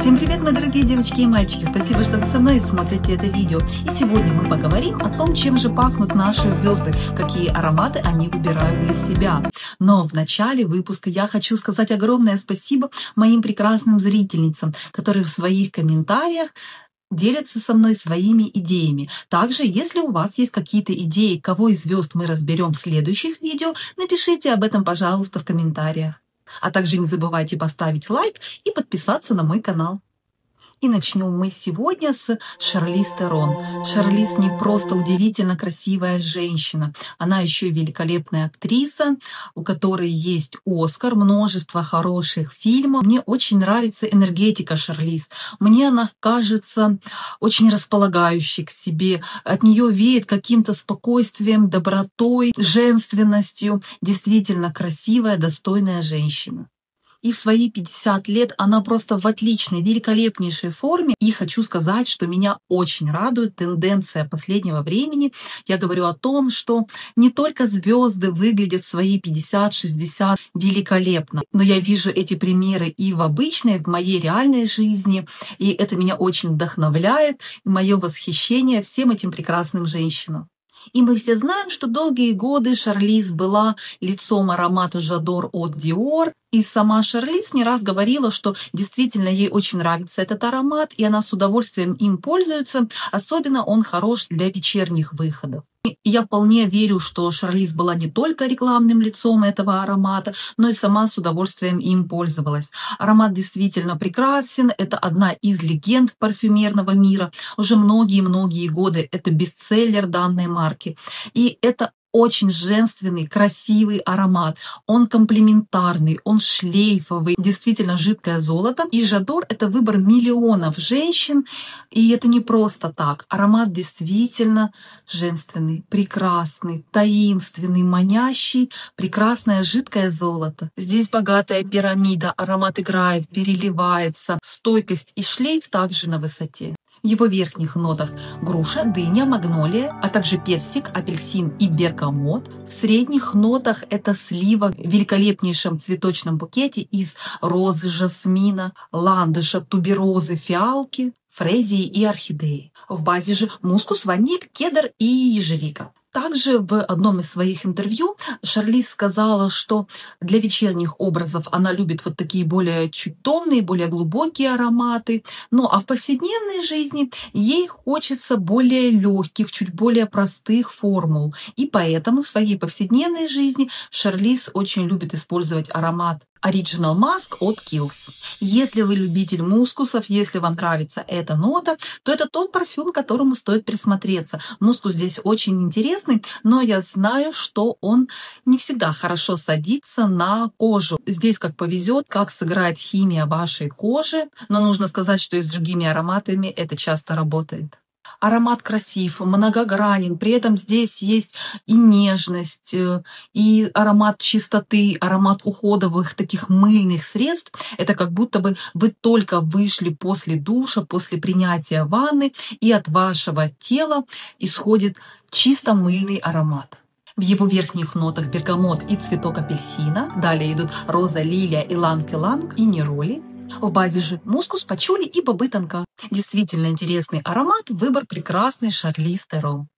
Всем привет, мои дорогие девочки и мальчики! Спасибо, что вы со мной и смотрите это видео. И сегодня мы поговорим о том, чем же пахнут наши звезды, какие ароматы они выбирают для себя. Но в начале выпуска я хочу сказать огромное спасибо моим прекрасным зрительницам, которые в своих комментариях делятся со мной своими идеями. Также, если у вас есть какие-то идеи, кого из звезд мы разберем в следующих видео, напишите об этом, пожалуйста, в комментариях. А также не забывайте поставить лайк и подписаться на мой канал. И начнем мы сегодня с Шарлиз Терон. Шарлиз не просто удивительно красивая женщина, она еще и великолепная актриса, у которой есть Оскар, множество хороших фильмов. Мне очень нравится энергетика Шарлиз. Мне она кажется очень располагающей к себе. От нее веет каким-то спокойствием, добротой, женственностью. Действительно красивая, достойная женщина. И в свои 50 лет она просто в отличной, великолепнейшей форме. И хочу сказать, что меня очень радует тенденция последнего времени. Я говорю о том, что не только звезды выглядят в свои 50-60 великолепно, но я вижу эти примеры и в обычной, в моей реальной жизни. И это меня очень вдохновляет. И мое восхищение всем этим прекрасным женщинам. И мы все знаем, что долгие годы Шарлиз была лицом аромата J'adore от Dior. И сама Шарлиз не раз говорила, что действительно ей очень нравится этот аромат, и она с удовольствием им пользуется. Особенно он хорош для вечерних выходов. И я вполне верю, что Шарлиз была не только рекламным лицом этого аромата, но и сама с удовольствием им пользовалась. Аромат действительно прекрасен, это одна из легенд парфюмерного мира. Уже многие-многие годы это бестселлер данной марки. И это очень женственный, красивый аромат. Он комплементарный, он шлейфовый, действительно жидкое золото. И J'adore — это выбор миллионов женщин. И это не просто так. Аромат действительно женственный, прекрасный, таинственный, манящий, прекрасное жидкое золото. Здесь богатая пирамида, аромат играет, переливается. Стойкость и шлейф также на высоте. В его верхних нотах груша, дыня, магнолия, а также персик, апельсин и бергамот. В средних нотах это слива в великолепнейшем цветочном букете из розы, жасмина, ландыша, туберозы, фиалки, фрезии и орхидеи. В базе же мускус, ваниль, кедр и ежевика. Также в одном из своих интервью Шарлиз сказала, что для вечерних образов она любит вот такие более чуть томные, более глубокие ароматы. Ну а в повседневной жизни ей хочется более легких, чуть более простых формул. И поэтому в своей повседневной жизни Шарлиз очень любит использовать аромат Original Musk от Kiehl's. Если вы любитель мускусов, если вам нравится эта нота, то это тот парфюм, к которому стоит присмотреться. Мускус здесь очень интересный, но я знаю, что он не всегда хорошо садится на кожу. Здесь как повезет, как сыграет химия вашей кожи, но нужно сказать, что и с другими ароматами это часто работает. Аромат красив, многогранен, при этом здесь есть и нежность, и аромат чистоты, аромат уходовых таких мыльных средств. Это как будто бы вы только вышли после душа, после принятия ванны, и от вашего тела исходит чисто мыльный аромат. В его верхних нотах бергамот и цветок апельсина. Далее идут роза, лилия, иланг-иланг и нероли. В базе же мускус, пачули и бобы тонка. Действительно интересный аромат, выбор прекрасный Шарлиз Терон.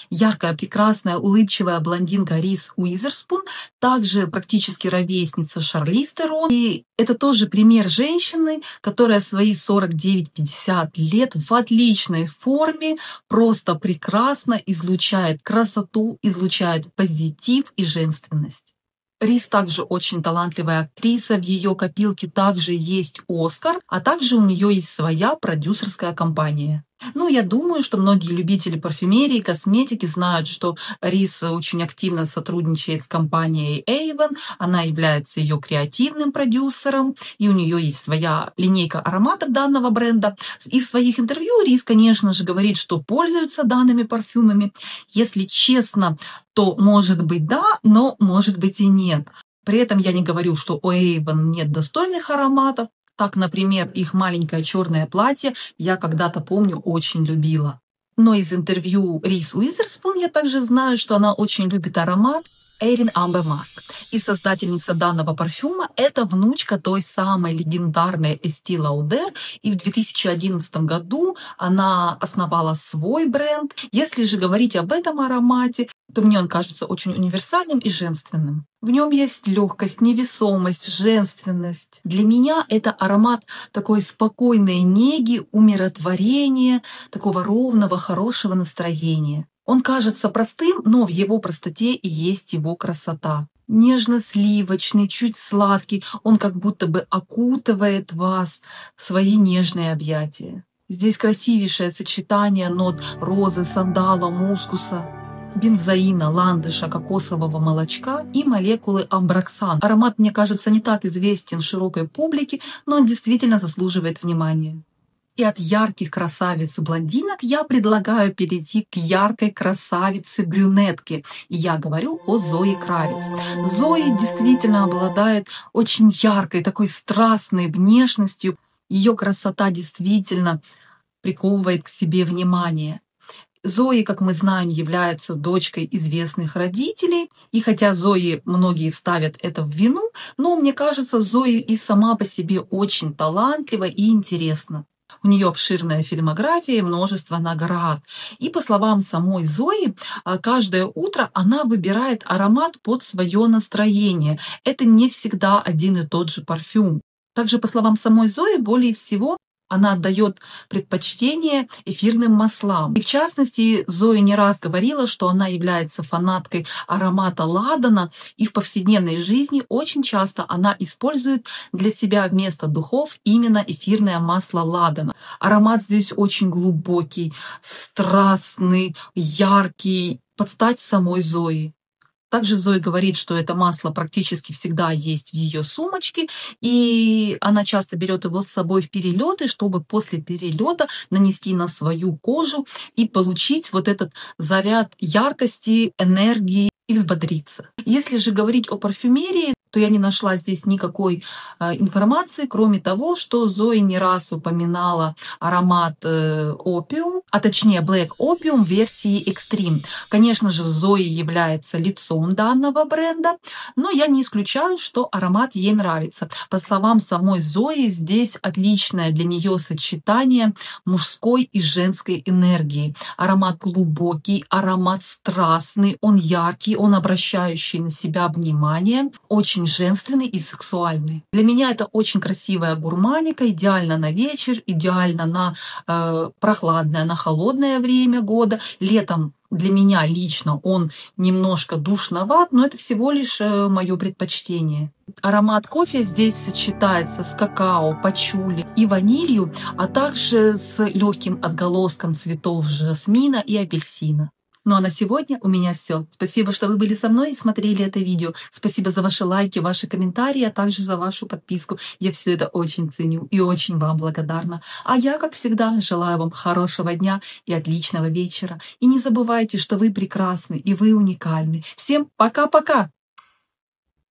Яркая, прекрасная, улыбчивая блондинка Риз Уизерспун, также практически ровесница Шарлиз Терон. И это тоже пример женщины, которая в свои 49-50 лет в отличной форме, просто прекрасно излучает красоту, излучает позитив и женственность. Риз также очень талантливая актриса, в ее копилке также есть Оскар, а также у нее есть своя продюсерская компания. Ну, я думаю, что многие любители парфюмерии и косметики знают, что Риз очень активно сотрудничает с компанией Avon, она является ее креативным продюсером, и у нее есть своя линейка ароматов данного бренда. И в своих интервью Риз, конечно же, говорит, что пользуется данными парфюмами. Если честно, то может быть да, но может быть и нет. При этом я не говорю, что у Avon нет достойных ароматов. Так, например, их маленькое черное платье я когда-то, помню, очень любила. Но из интервью Риз Уизерспун я также знаю, что она очень любит аромат Эрин Амбер Маск. И создательница данного парфюма — это внучка той самой легендарной Estee Lauder. И в 2011 году она основала свой бренд. Если же говорить об этом аромате, то мне он кажется очень универсальным и женственным. В нем есть легкость, невесомость, женственность. Для меня это аромат такой спокойной неги, умиротворения, такого ровного, хорошего настроения. Он кажется простым, но в его простоте и есть его красота. Нежно-сливочный, чуть сладкий, он как будто бы окутывает вас в свои нежные объятия. Здесь красивейшее сочетание нот розы, сандала, мускуса, бензоина, ландыша, кокосового молочка и молекулы амброксан. Аромат, мне кажется, не так известен широкой публике, но он действительно заслуживает внимания. И от ярких красавиц и блондинок я предлагаю перейти к яркой красавице-брюнетке. И я говорю о Зое Кравиц. Зоя действительно обладает очень яркой, такой страстной внешностью. Ее красота действительно приковывает к себе внимание. Зои, как мы знаем, является дочкой известных родителей. И хотя Зои многие ставят это в вину, но мне кажется, Зои и сама по себе очень талантлива и интересна. У нее обширная фильмография и множество наград. И по словам самой Зои, каждое утро она выбирает аромат под свое настроение. Это не всегда один и тот же парфюм. Также, по словам самой Зои, более всего она отдает предпочтение эфирным маслам. И в частности, Зоя не раз говорила, что она является фанаткой аромата ладана, и в повседневной жизни очень часто она использует для себя вместо духов именно эфирное масло ладана. Аромат здесь очень глубокий, страстный, яркий, под стать самой Зои. Также Зоя говорит, что это масло практически всегда есть в ее сумочке, и она часто берет его с собой в перелеты, чтобы после перелета нанести на свою кожу и получить вот этот заряд яркости, энергии и взбодриться. Если же говорить о парфюмерии, то я не нашла здесь никакой информации, кроме того, что Зоя не раз упоминала аромат Opium, а точнее Black Opium версии Extreme. Конечно же, Зоя является лицом данного бренда, но я не исключаю, что аромат ей нравится. По словам самой Зои, здесь отличное для нее сочетание мужской и женской энергии. Аромат глубокий, аромат страстный, он яркий, он обращающий на себя внимание, очень женственный и сексуальный. Для меня это очень красивая гурманика, идеально на вечер, идеально на прохладное, на холодное время года. Летом для меня лично он немножко душноват, но это всего лишь мое предпочтение. Аромат кофе здесь сочетается с какао, пачули и ванилью, а также с легким отголоском цветов жасмина и апельсина. Ну а на сегодня у меня все. Спасибо, что вы были со мной и смотрели это видео. Спасибо за ваши лайки, ваши комментарии, а также за вашу подписку. Я все это очень ценю и очень вам благодарна. А я, как всегда, желаю вам хорошего дня и отличного вечера. И не забывайте, что вы прекрасны и вы уникальны. Всем пока-пока!